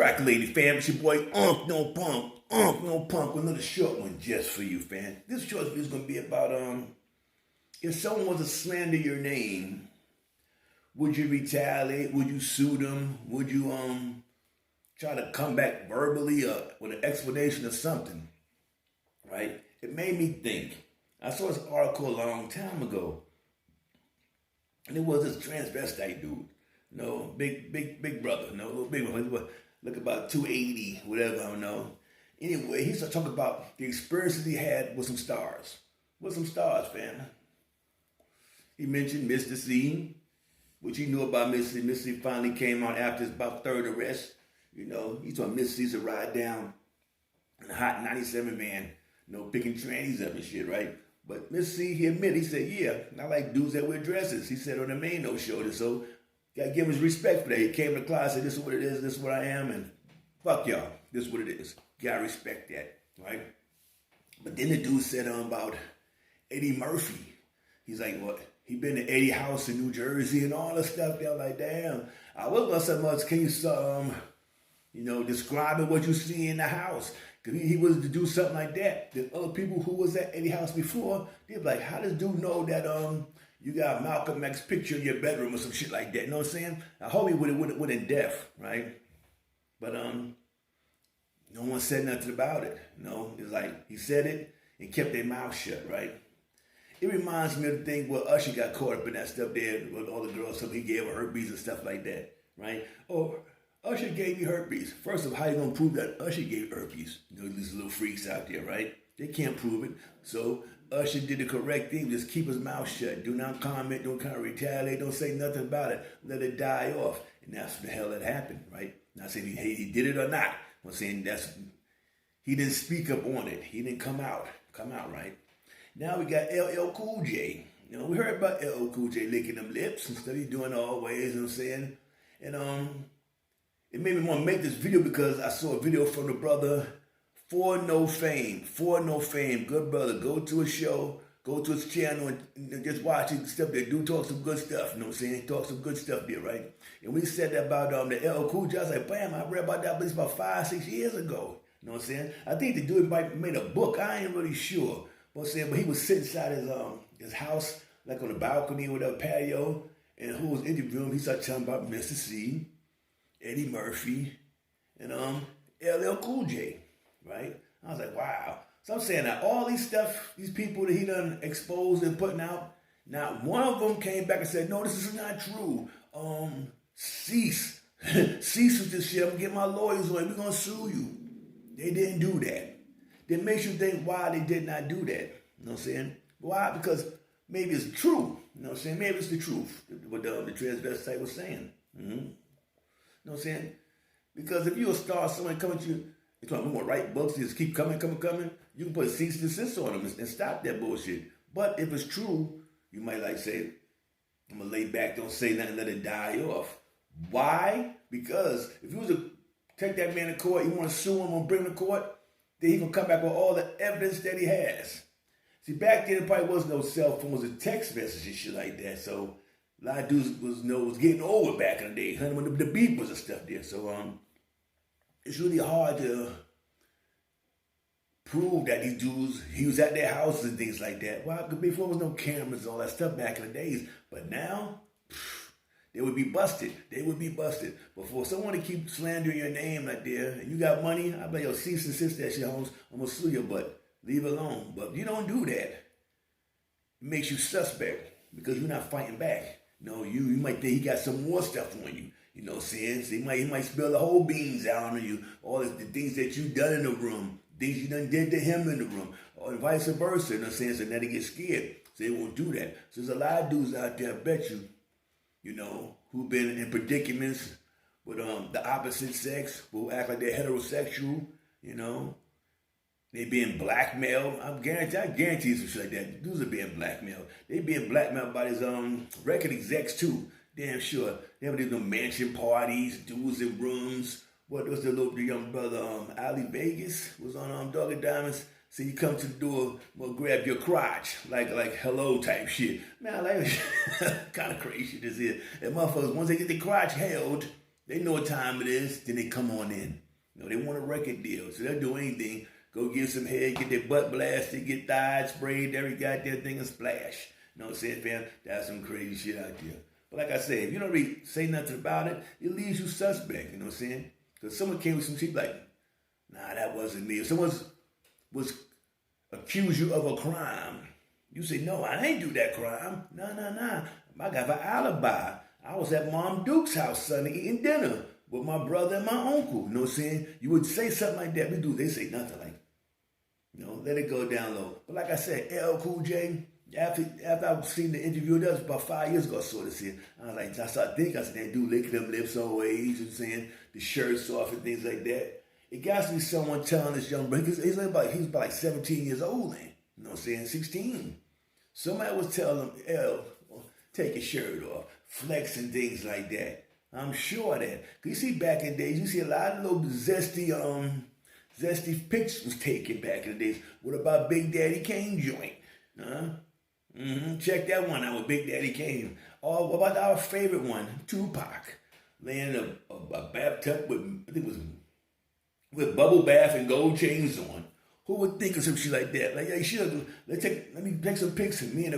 Crack lady, fam. It's your boy No Punk. No Punk with another short one just for you, fam. This short video is gonna be about if someone was to slander your name, would you retaliate? Would you sue them? Would you try to come back verbally or with an explanation or something? Right? It made me think. I saw this article a long time ago, and it was this transvestite dude. No, big brother. No, little big brother. Look about 280, whatever, I don't know. Anyway, he started talking about the experiences he had with some stars. With some stars, fam. He mentioned Mr.Cee, which he knew about Mr.Cee. Mr.Cee finally came out after his about third arrest. You know, he told Mr.Cee to ride down in a hot 97 van, you know, picking trannies up and shit, right? But Mr.Cee, he admitted, he said, yeah, I like dudes that wear dresses. He said on the main no shoulder, so gotta give him his respect for that. He came to the class, said, this is what it is, this is what I am, and fuck y'all, this is what it is. Gotta respect that, right? But then the dude said about Eddie Murphy. He's like, what? He been to Eddie house in New Jersey and all this stuff. They're like, damn, I was gonna say much, can you describe what you see in the house? Because he was to do something like that. The other people who was at Eddie house before, they'd be like, how does dude know that you got Malcolm X picture in your bedroom or some shit like that? You know what I'm saying? I hope he would in deaf, right? But no one said nothing about it. You know, it's like he said it and kept their mouth shut, right? It reminds me of the thing where Usher got caught up in that stuff there with all the girls, so he gave her herpes and stuff like that, right? Or Usher gave me herpes. First of all, how you gonna prove that Usher gave herpes? You know, these little freaks out there, right? They can't prove it. So Usher did the correct thing. Just keep his mouth shut. Do not comment. Don't kind of retaliate. Don't say nothing about it. Let it die off. And that's the hell that happened, right? Not saying he did it or not. I'm saying he didn't speak up on it. He didn't come out, right? Now we got LL Cool J. You know, we heard about LL Cool J licking them lips and stuff. He's doing all ways, you know what I'm saying? And it made me want to make this video because I saw a video from the brother For No Fame. Good brother. Go to his show, go to his channel and just watch his stuff there. Dude talk some good stuff, you know what I'm saying? He talk some good stuff there, right? And we said that about the LL Cool J. I was like, bam, I read about that place about 5-6 years ago. You know what I'm saying? I think the dude might made a book. I ain't really sure. But he was sitting inside his house, like on the balcony or whatever, patio, and who was interviewing him, he started telling about Mr.Cee, Eddie Murphy, and LL Cool J, right? I was like, wow. So I'm saying that all these people that he done exposed and putting out, not one of them came back and said, no, this is not true. Cease with this shit. I'm gonna get my lawyers on. We're gonna sue you. They didn't do that. That makes you think why they did not do that. You know what I'm saying? Why? Because maybe it's true. You know what I'm saying? Maybe it's the truth, what the transvestite was saying. Mm-hmm. You know what I'm saying? Because if you're a star, someone coming to you, we want to write books, just keep coming, you can put a cease and desist on them and stop that bullshit. But if it's true, you might like say, I'm going to lay back, don't say nothing, let it die off. Why? Because if you was to take that man to court, you want to sue him or bring him to court, then he gonna come back with all the evidence that he has. See, back then, there probably wasn't no cell phones and text messages and shit like that. So a lot of dudes was getting over back in the day, when the beep was and stuff there. So it's really hard to prove that these dudes, he was at their houses and things like that. Well, before there was no cameras and all that stuff back in the days. But now, they would be busted. But for someone to keep slandering your name like there, and you got money, I bet you'll cease and desist that shit, Holmes. I'm going to sue you, but leave it alone. But if you don't do that, it makes you suspect because you're not fighting back. No, you might think he got some more stuff on you. You know what I'm saying? So he might spill the whole beans out on you. All the things that you done in the room, things you done did to him in the room, or vice versa. You know what I'm saying? So now they get scared. So they won't do that. So there's a lot of dudes out there, I bet you know, who've been in predicaments with the opposite sex, who act like they're heterosexual, you know. They being blackmailed. I guarantee some shit like that. Dudes are being blackmailed. They being blackmailed by his record execs too. Damn sure. They have these little mansion parties, dudes in rooms. What was the young brother, Ali Vegas, was on Dog and Diamonds. So you come to the door, well, grab your crotch, like hello type shit. Man, like kind of crazy shit this is. And motherfuckers, once they get the crotch held, They know what time it is, then they come on in. You know, they want a record deal, so they'll do anything. Go get some head, get their butt blasted, get thighs sprayed, every goddamn thing and splash. You know what I'm saying, fam? That's some crazy shit out there. But like I said, if you don't really say nothing about it, it leaves you suspect, you know what I'm saying? Because someone came with some shit like, nah, that wasn't me. If someone was accuse you of a crime, you say, no, I ain't do that crime. Nah. I got an alibi. I was at Mom Duke's house Sunday eating dinner with my brother and my uncle. You know what I'm saying? You would say something like that. We do. They say nothing like, you know, let it go down low. But like I said, LL Cool J, after I seen the interview, that was about 5 years ago I saw this here. I was like, I started thinking, I said, that dude licking them lips always, you know what I'm saying? The shirts off and things like that. It got to be someone telling this young brother, he's about like 17 years old then. You know what I'm saying? 16. Somebody was telling him, L, take your shirt off, flex and things like that. I'm sure that. Cause you see back in the days, you see a lot of little zesty pictures was taken back in the days. What about Big Daddy Kane joint? Check that one out with Big Daddy Kane. Or what about our favorite one, Tupac, laying in a bathtub with, I think it was with bubble bath and gold chains on. Who would think of some shit like that? Like, hey, let me take some pics of me in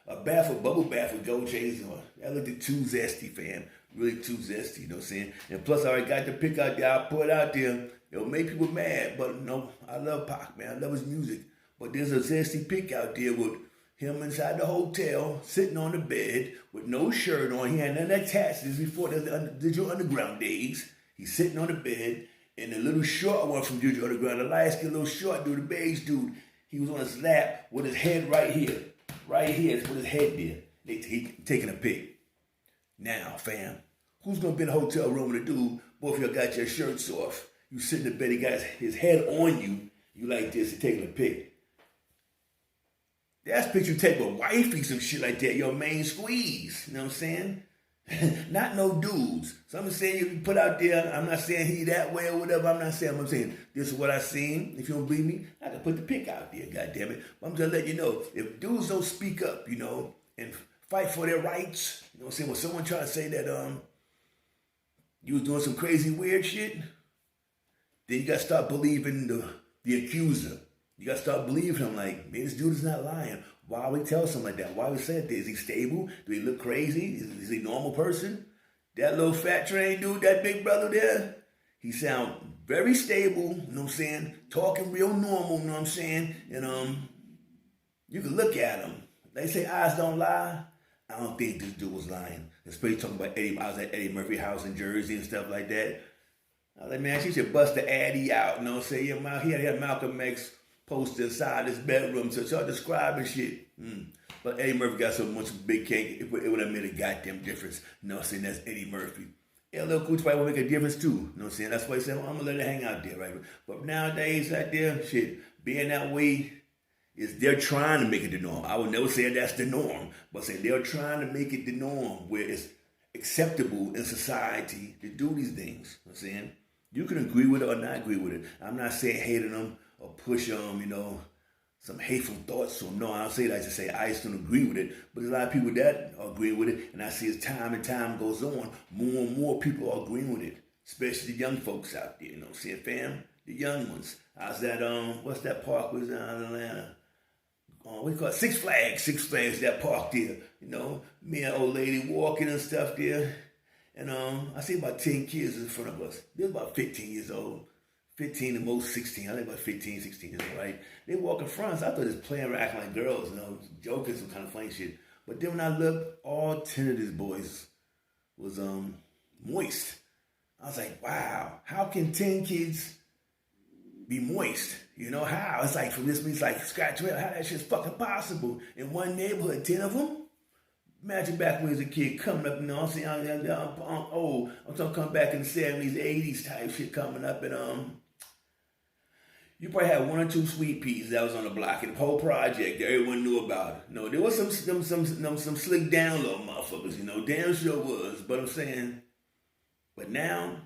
a bath, a bubble bath with gold chains on. That looked too zesty, fam. Really too zesty, you know what I'm saying? And plus, I already got the pic out there. I put it out there. It'll make people mad, but no, I love Pac, man. I love his music. But there's a zesty pic out there with him inside the hotel, sitting on the bed with no shirt on. He had nothing attached. This is before the Digital Underground days. He's sitting on the bed. And the little short one from Digital Underground, the light-skinned little short dude, the beige dude, he was on his lap with his head right here. Right here, with his head there. He taking a pic. Now, fam, who's going to be in a hotel room with a dude, both of y'all got your shirts off, you sit in the bed, he got his head on you, you like this, and taking a pic. That's a picture you take with wifey, some shit like that, your main squeeze, you know what I'm saying? Not no dudes. So I'm saying you put out there, I'm not saying he that way or whatever, I'm saying this is what I seen. If you don't believe me, I can put the pic out there, goddammit. But I'm just letting you know, if dudes don't speak up, you know, and fight for their rights, you know what I'm saying? When someone try to say that you was doing some crazy weird shit, then you gotta start believing the accuser. You gotta start believing him like, man, this dude is not lying. Why would he tell something like that? Why would he say that? Is he stable? Do he look crazy? Is he a normal person? That little fat train dude, that big brother there, he sound very stable, you know what I'm saying? Talking real normal, you know what I'm saying? And you can look at him. They say eyes don't lie. I don't think this dude was lying. Especially talking about Eddie. I was at Eddie Murphy's house in Jersey and stuff like that. I was like, man, she should bust the Addy out, you know what I'm saying? He had Malcolm X poster inside his bedroom, so start describing shit. But Eddie Murphy got so much big cake, it would have made a goddamn difference. You know what I'm saying? That's Eddie Murphy. LL Cool J probably would make a difference too. You know what I'm saying? That's why he said, well, I'm going to let it hang out there, right? But nowadays, out there, shit, being that way, they're trying to make it the norm. I would never say that's the norm, but say they're trying to make it the norm where it's acceptable in society to do these things. You know what I'm saying? You can agree with it or not agree with it. I'm not saying hating them or push them, you know, some hateful thoughts. So no, I don't say that. I just say I just don't agree with it. But there's a lot of people that agree with it. And I see as time and time goes on, more and more people are agreeing with it. Especially the young folks out there, you know what I'm saying, fam? The young ones. I was at, what's that park was down in Atlanta? What do you call it? Six Flags, that park there. You know, me and an old lady walking and stuff there. And I see about 10 kids in front of us. They're about 15 years old. 15 the most 16. I think about 15, 16 years old, right? They walk in front. So I thought they was playing around acting like girls, you know, joking, some kind of funny shit. But then when I looked, all 10 of these boys was moist. I was like, wow, how can 10 kids be moist? You know how? It's like, for this, it's like, scratch your head, how that shit's fucking possible. In one neighborhood, 10 of them? Imagine back when he was a kid coming up, you know, I'm saying, I'm talking come back in the 70s, 80s type shit coming up, and you probably had one or two sweet peas that was on the block, and the whole project that everyone knew about. You know, there was some slick down little motherfuckers, you know, damn sure was, but I'm saying, but now,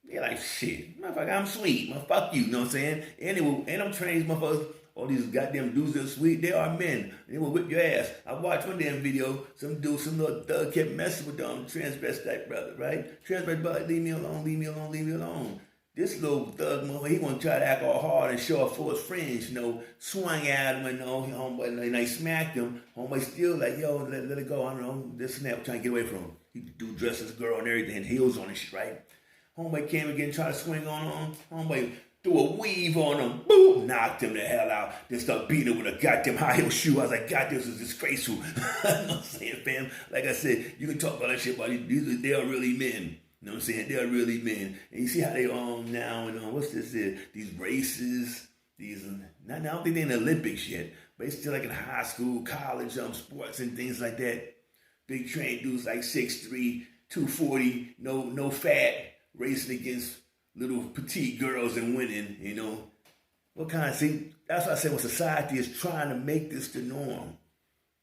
they're like, shit, motherfucker, I'm sweet, fuck you know what I'm saying? Anyway, and I'm training these motherfuckers All these goddamn dudes that are sweet, they are men. They will whip your ass. I watched one damn video, some little thug kept messing with them transvestite brother, right? Transvestite brother, leave me alone, leave me alone, leave me alone. This little thug, he want to try to act all hard and show up for his friends, swung at him, homeboy, and they smacked him. Homeboy still like, yo, let it go, I don't know, this and that, trying to get away from him. He do dress as a girl and everything, heels on and shit, right? Homeboy came again, tried to swing on him. Homeboy threw a weave on him, boom, knocked him the hell out. Then started beating him with a goddamn high heel shoe. I was like, God, this is disgraceful. You know what I'm saying, fam? Like I said, you can talk about that shit, but they are really men. You know what I'm saying? They are really men. And you see how they now and what's this? These races, I don't think they're in the Olympics yet, but it's still like in high school, college, sports and things like that. Big train dudes like 6'3", 240, no fat, racing against little petite girls and winning, What kind of thing? That's what I said when society is trying to make this the norm.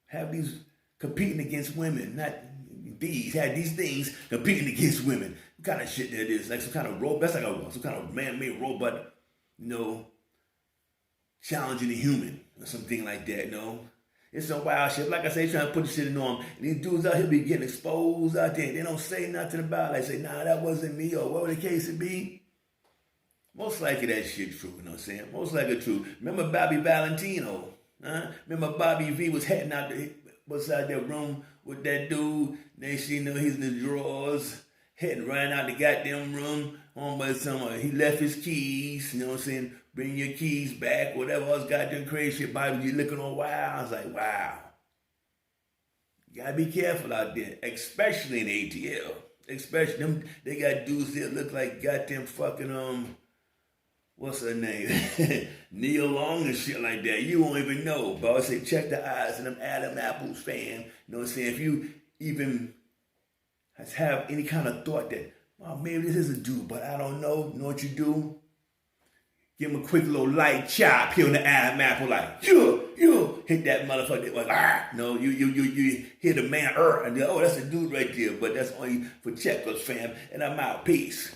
Have these competing against women, not have these things competing against women. What kind of shit that is? Like some kind of robot, that's like some kind of man-made robot, challenging the human or something like that, It's some wild shit. Like I say, trying to put the shit in the norm. And these dudes out here be getting exposed out there. They don't say nothing about it. They say, nah, that wasn't me, or whatever the case it be. Most likely that shit true, you know what I'm saying? Most likely true. Remember Bobby Valentino? Huh? Remember Bobby V was heading out outside their room with that dude. Next thing you know, he's in the drawers, running out the goddamn room. Homeboy, somewhere. He left his keys, you know what I'm saying? Bring your keys back, whatever else goddamn crazy shit. Bobby, you looking all wild. I was like, wow. You gotta be careful out there, especially in ATL. Especially them, they got dudes that look like goddamn fucking, what's her name? Neil Long and shit like that. You won't even know. But I would say check the eyes of them Adam Apples fan. You know what I'm saying? If you even have any kind of thought that, well, maybe this is a dude, but I don't know. You know what you do? Give him a quick little light chop here on the Adam Apple, like, you hit that motherfucker. Like, no, you hit a man, and then, oh, that's a dude right there. But that's only for checkers, fam. And I'm out. Peace.